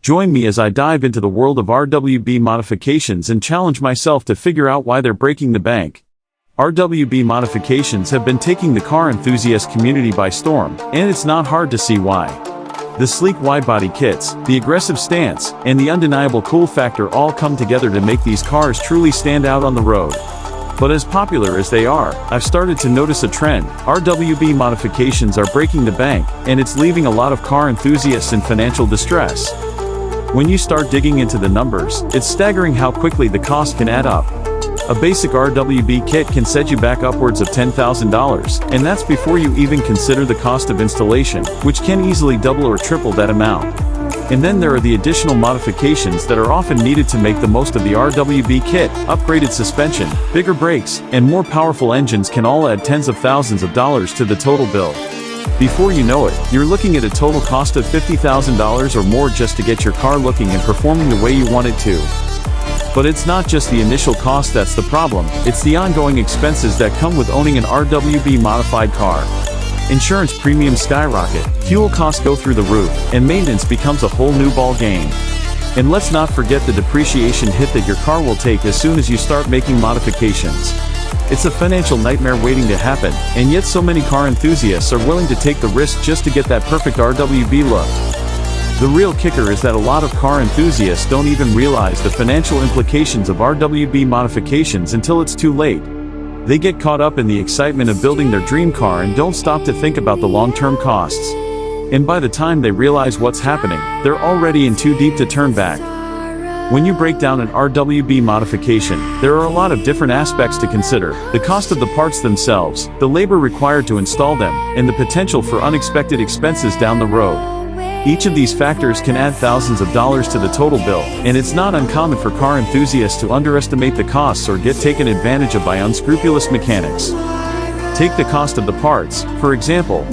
Join me as I dive into the world of RWB modifications and challenge myself to figure out why they're breaking the bank. RWB modifications have been taking the car enthusiast community by storm, and it's not hard to see why. The sleek wide-body kits, the aggressive stance, and the undeniable cool factor all come together to make these cars truly stand out on the road. But as popular as they are, I've started to notice a trend. RWB modifications are breaking the bank, and it's leaving a lot of car enthusiasts in financial distress. When you start digging into the numbers, it's staggering how quickly the cost can add up. A basic RWB kit can set you back upwards of $10,000, and that's before you even consider the cost of installation, which can easily double or triple that amount. And then there are the additional modifications that are often needed to make the most of the RWB kit. Upgraded suspension, bigger brakes, and more powerful engines can all add tens of thousands of dollars to the total bill. Before you know it, you're looking at a total cost of $50,000 or more just to get your car looking and performing the way you want it to. But it's not just the initial cost that's the problem, it's the ongoing expenses that come with owning an RWB modified car. Insurance premiums skyrocket, fuel costs go through the roof, and maintenance becomes a whole new ball game. And let's not forget the depreciation hit that your car will take as soon as you start making modifications. It's a financial nightmare waiting to happen, and yet so many car enthusiasts are willing to take the risk just to get that perfect RWB look. The real kicker is that a lot of car enthusiasts don't even realize the financial implications of RWB modifications until it's too late. They get caught up in the excitement of building their dream car and don't stop to think about the long-term costs. And by the time they realize what's happening, they're already in too deep to turn back. When you break down an RWB modification, there are a lot of different aspects to consider: the cost of the parts themselves, the labor required to install them, and the potential for unexpected expenses down the road. Each of these factors can add thousands of dollars to the total bill, and it's not uncommon for car enthusiasts to underestimate the costs or get taken advantage of by unscrupulous mechanics. Take the cost of the parts, for example.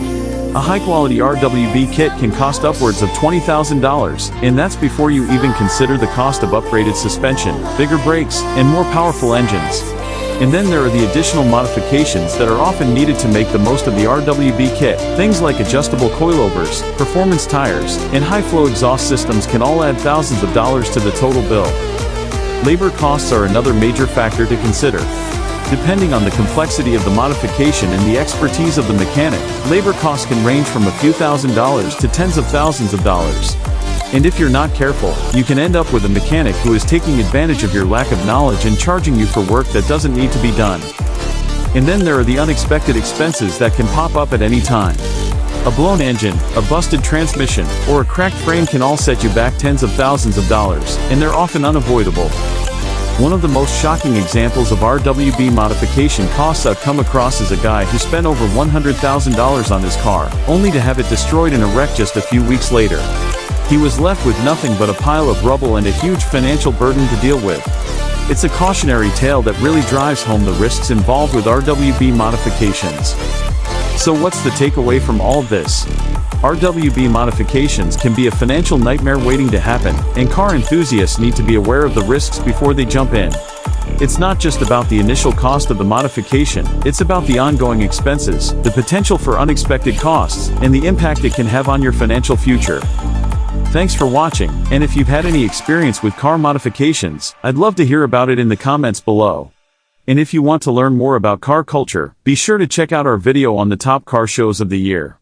A high-quality RWB kit can cost upwards of $20,000, and that's before you even consider the cost of upgraded suspension, bigger brakes, and more powerful engines. And then there are the additional modifications that are often needed to make the most of the RWB kit. Things like adjustable coilovers, performance tires, and high-flow exhaust systems can all add thousands of dollars to the total bill. Labor costs are another major factor to consider. Depending on the complexity of the modification and the expertise of the mechanic, labor costs can range from a few $1,000s to tens of thousands of dollars. And if you're not careful, you can end up with a mechanic who is taking advantage of your lack of knowledge and charging you for work that doesn't need to be done. And then there are the unexpected expenses that can pop up at any time. A blown engine, a busted transmission, or a cracked frame can all set you back tens of thousands of dollars, and they're often unavoidable. One of the most shocking examples of RWB modification costs I've come across is a guy who spent over $100,000 on his car, only to have it destroyed in a wreck just a few weeks later. He was left with nothing but a pile of rubble and a huge financial burden to deal with. It's a cautionary tale that really drives home the risks involved with RWB modifications. So what's the takeaway from all of this? RWB modifications can be a financial nightmare waiting to happen, and car enthusiasts need to be aware of the risks before they jump in. It's not just about the initial cost of the modification, it's about the ongoing expenses, the potential for unexpected costs, and the impact it can have on your financial future. Thanks for watching, and if you've had any experience with car modifications, I'd love to hear about it in the comments below. And if you want to learn more about car culture, be sure to check out our video on the top car shows of the year.